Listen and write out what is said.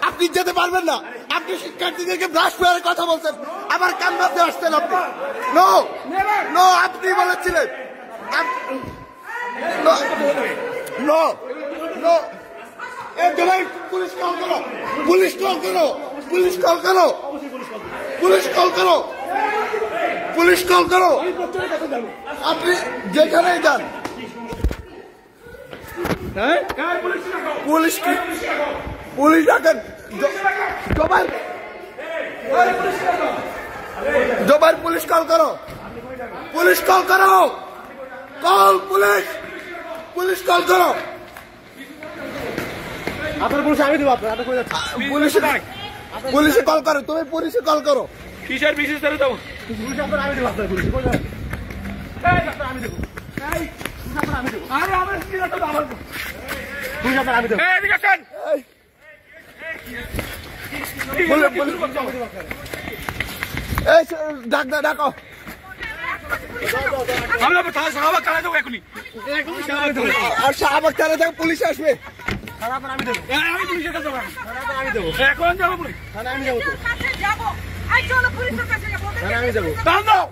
আপনি যেতে পারবেন না। আপনি শিক্ষার্থীদেরকে ব্রাশ পেয়ারের কথা বলছেন, আবার ক্যাম্পাসে আসছেন আপনি। নো নো, আপনি বলেছিলেন। নো নো, পুলিশ কল করো, পুলিশ কল করো, পুলিশ কল করো, পুলিশ কল করো, পুলিশ কল করো। আপনি যেখানেই যান, পুলিশ কি, পুলিশ ডাকেন। জোবাইর পুলিশ কল করো, পুলিশ কল করো, কল পুলিশ, পুলিশ কল করো। আপনার পুলিশ আমি দেবো, আপনার পুলিশে কল করো, তুমি পুলিশে কল করো। কিসের বিশেষ করে দেবো আমি দেবো, আপনার পুলিশ আমি দেবো, আমি দেবো, আরে আমার আমি দেবো। ডাকো, আর শাহবাগ থানা থেকে পুলিশ আসবে। আমি দেবো, আমি পুলিশের কাছে আমি দেবো, এখন যাবো পুলিশ আমি যাবো, আমি যাবো। দাঁড়াও